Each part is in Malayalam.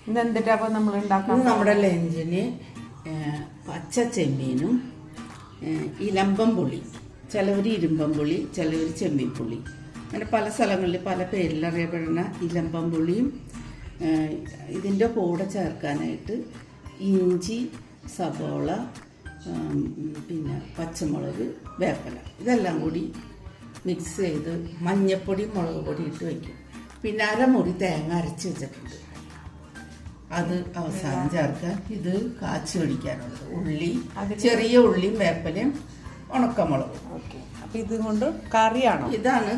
ഇന്ന് എന്തിട്ടാ അപ്പോൾ നമ്മൾ ഉണ്ടാക്കാം? നമ്മുടെ ലഞ്ചിന് പച്ച ചെമ്മീനും ഇലമ്പം പുളി, ചിലവർ ഇരുമ്പം പുളി, ചിലവർ ചെമ്മീൻ പുളി, അങ്ങനെ പല സ്ഥലങ്ങളിൽ പല പേരിൽ അറിയപ്പെടുന്ന ഇലമ്പം പുളിയും ഇതിൻ്റെ കൂടെ ചേർക്കാനായിട്ട് ഇഞ്ചി, സബോള, പിന്നെ പച്ചമുളക്, വേപ്പില ഇതെല്ലാം കൂടി മിക്സ് ചെയ്ത് മഞ്ഞൾപ്പൊടി, മുളക് പൊടി ഇട്ട് വയ്ക്കും. പിന്നെ അരമുറി തേങ്ങ അരച്ച് വെച്ചിട്ടുണ്ട്, അത് അവസാനം ചേർക്കാൻ. ഇത് കാച്ചി ഒഴിക്കാനുള്ളത് ഉള്ളി, ചെറിയ ഉള്ളിയും വേപ്പിലയും ഉണക്കമുളകും. ഓക്കെ, അപ്പം ഇത് കൊണ്ട് കറിയാണോ? ഇതാണ്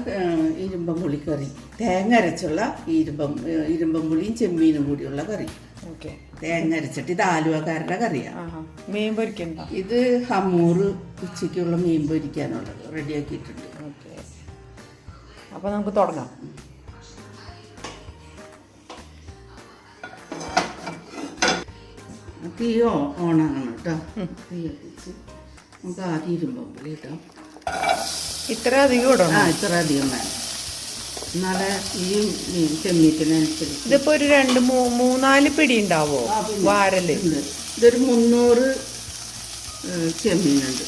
ഇരുമ്പം പുളി കറി, തേങ്ങ അരച്ചുള്ള ഇരുമ്പം പുളിയും ചെമ്മീനും കൂടിയുള്ള കറി. ഓക്കെ, തേങ്ങ അരച്ചിട്ട്. ഇത് ആലുവക്കാരുടെ കറിയാണ്. മീൻ പൊരിക്കണ്ട? ഇത് ഹമ്മൂറ് ഉച്ചയ്ക്കുള്ള മീൻ പൊരിക്കാനുള്ളത് റെഡിയാക്കിയിട്ടുണ്ട്. ഓക്കെ, അപ്പോൾ നമുക്ക് തുടങ്ങാം. തീ ഓണാണ് കേട്ടോ. തീ കത്തിച്ച് നമുക്ക് ആദ്യം ഇരുമ്പം പുളി കേട്ടോ. ഇത്ര അധികം ഇടണം? ഇത്ര അധികം വേണം, എന്നാലേ ഈ ചെമ്മീറ്റിനനുസരിച്ച്. ഇതിപ്പോൾ ഒരു 2-3-4 പിടി ഉണ്ടാവോ വാരല്? ഇതൊരു 300 ചെമ്മീനുണ്ട്.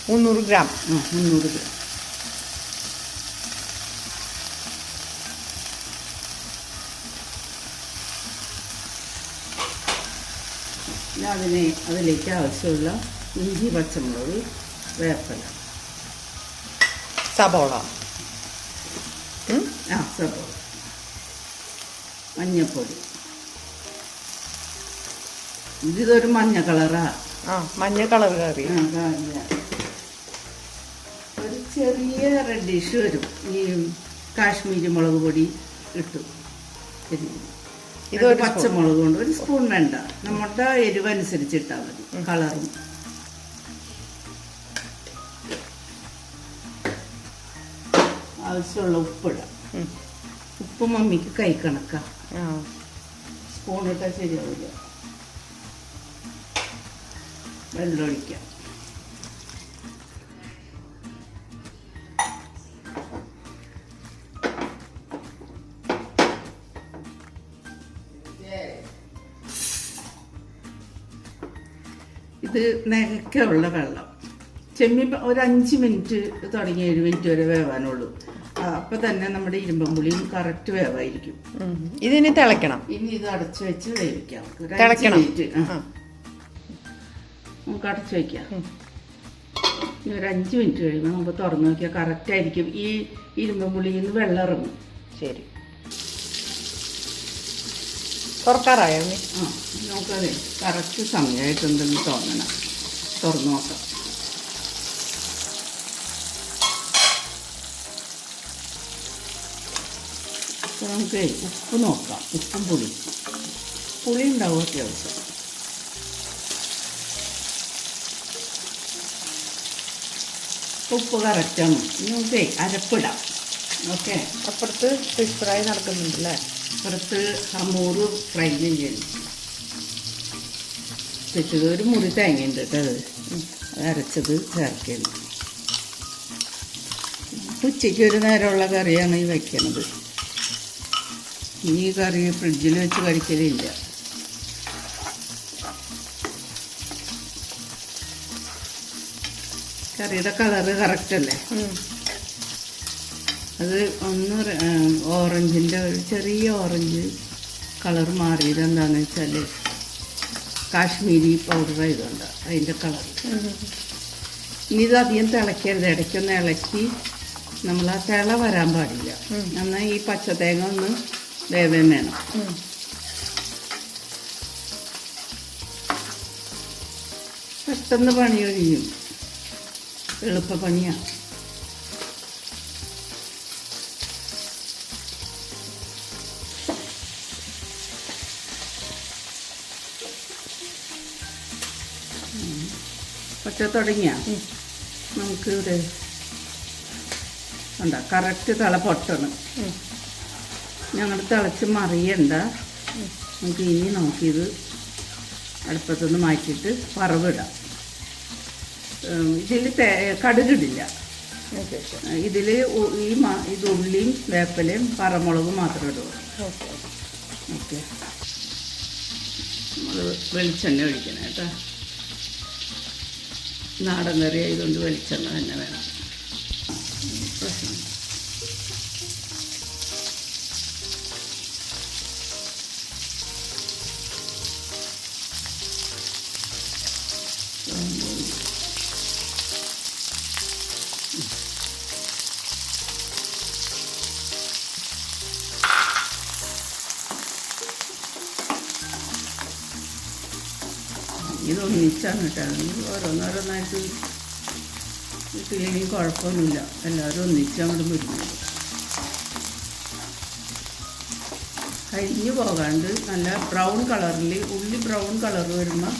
300 ഗ്രാം. 300 ഗ്രാം. അതിലേക്ക് ആവശ്യമുള്ള ഇഞ്ചി, പച്ചമുളക്, വേപ്പില, സബോള, സബോള, മഞ്ഞൾപ്പൊടി. ഇതൊരു മഞ്ഞ കളറാ. മഞ്ഞ കളർ കറി. ഒരു ചെറിയ റെഡിഷ് വരും ഈ കാശ്മീരി മുളക് പൊടി ഇട്ടു. ഇതൊരു പച്ചമുളക് കൊണ്ട് 1 സ്പൂൺ വേണ്ട, നമ്മുടെ എരിവനുസരിച്ച് ഇട്ടാൽ മതി. കളറും ആവശ്യമുള്ള ഉപ്പിടാം. ഉപ്പ് മമ്മിക്ക് കൈ കണക്കാം, സ്പൂണിട്ടാൽ ശരിയാവില്ല. വെള്ളമൊഴിക്കാം. ഇത് നികയ്ക്കുള്ള വെള്ളം. ചെമ്മീൻ ഒരു 5 മിനിറ്റ് തുടങ്ങി 7 മിനിറ്റ് വരെ വേവാനുള്ളൂ. അപ്പം തന്നെ നമ്മുടെ ഇരുമ്പം പുളിയും കറക്റ്റ് വേവായിരിക്കും. ഇതിനി തിളയ്ക്കണം. ഇനി ഇത് അടച്ചു വെച്ച് വേവിക്കാം. നമുക്ക് അടച്ചു വയ്ക്കാം. ഇനി ഒരു 5 മിനിറ്റ് കഴിയുമ്പോൾ നമുക്ക് തുറന്നു നോക്കിയാൽ കറക്റ്റ് ആയിരിക്കും. ഈ ഇരുമ്പം പുളിയിൽ നിന്ന് വെള്ളം ഇറങ്ങും. ശരി, തുറക്കാറായോ? നമുക്കതെ കറക്റ്റ് സമയമായിട്ടുണ്ടെന്ന് തോന്നണം. തുറന്നു നോക്കാം. അപ്പോൾ നമുക്ക് ഉപ്പ് നോക്കാം. ഉപ്പും പുളി ഉണ്ടാവും അത്യാവശ്യം. ഉപ്പ് കറക്റ്റാണ്. നമുക്ക് അരപ്പിടാം. ഓക്കെ, അപ്പുറത്ത് ഫിഷ് ഫ്രൈ നടക്കുന്നുണ്ടല്ലേ? അപ്പുറത്ത് ഹമ്മൂറ് ഫ്രൈ ചെയ്യണം. വെച്ചത് ഒരു മുറി തേങ്ങയുണ്ട് കേട്ടോ. അത് അരച്ചത് ചേർക്കണം. ഉച്ചയ്ക്ക് ഒരു നേരമുള്ള കറിയാണ് ഈ വയ്ക്കണത്. ഈ കറി ഫ്രിഡ്ജിൽ വെച്ച് കഴിക്കലില്ല. കറിയുടെ കളറ് കറക്റ്റല്ലേ? അത് ഒന്ന് ഓറഞ്ചിൻ്റെ ഒരു ചെറിയ ഓറഞ്ച് കളർ മാറിയത് എന്താണെന്ന് വെച്ചാൽ കാശ്മീരി പൗഡർ ആയതുകൊണ്ട് അതിൻ്റെ കളർ. ഇനി ഇത് അധികം തിളയ്ക്കരുത്, ഇടയ്ക്കൊന്ന് ഇളക്കി നമ്മൾ ആ തിള വരാൻ പാടില്ല. എന്നാൽ ഈ പച്ചത്തേങ്ങ ഒന്ന് വേവാൻ വേണം. പെട്ടെന്ന് പണി കഴിയും, എളുപ്പപ്പണിയാണ്. പച്ച തുടങ്ങിയ നമുക്ക് ഇവിടെ എന്താ കറക്റ്റ് തിള പൊട്ടണം. ഞങ്ങൾ തിളച്ച് മറിയണ്ട. നമുക്ക് ഇനി നോക്കിയത് അടുപ്പത്തുനിന്ന് മാറ്റിയിട്ട് വറവിടാം. ഇതിൽ കടുകിടില്ല. ഇതിൽ ഇത് ഉള്ളിയും വേപ്പിലയും പറമുളകും മാത്രമേ ഇടുള്ളൂ. ഓക്കെ, നമ്മൾ വെളിച്ചെണ്ണ ഒഴിക്കണം കേട്ടോ. നാടൻ കറി ആയതുകൊണ്ട് വെളിച്ചെണ്ണ തന്നെ വേണം. പ്രശ്നം ഇതൊന്നിച്ചാണ് കേട്ടോ. ഓരോന്നോരോന്നായിട്ട് ഇട്ടില്ലെങ്കിൽ കുഴപ്പമൊന്നുമില്ല. എല്ലാവരും ഒന്നിച്ച് അങ്ങോട്ട് വരുന്നത് കരിഞ്ഞു പോകാണ്ട് നല്ല ബ്രൗൺ കളറിൽ, ഉള്ളി ബ്രൗൺ കളർ വരുമ്പോൾ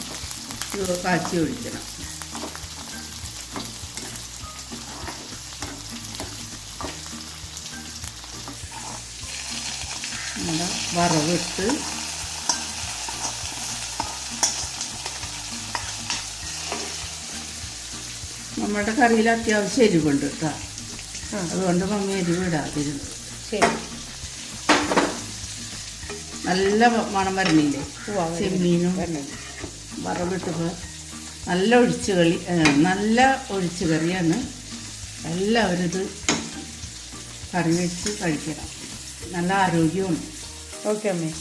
ഇത് കാച്ചി ഒഴിക്കണം. നമ്മുടെ വറവിട്ട് നമ്മുടെ കറിയിൽ അത്യാവശ്യം എരിവുണ്ട് കേട്ടോ. അതുകൊണ്ട് മമ്മി എരിവ് ഇടാതിരുന്നു. ശരി. നല്ല മണം വരണില്ലേ ചെമ്മീനും വറവിട്ടപ്പോൾ? നല്ല നല്ല ഒഴിച്ചു കറിയാണ്. എല്ലാവരും ഇത് കറി വെച്ച് കഴിക്കണം. നല്ല ആരോഗ്യവും. ഓക്കെ അമ്മേ.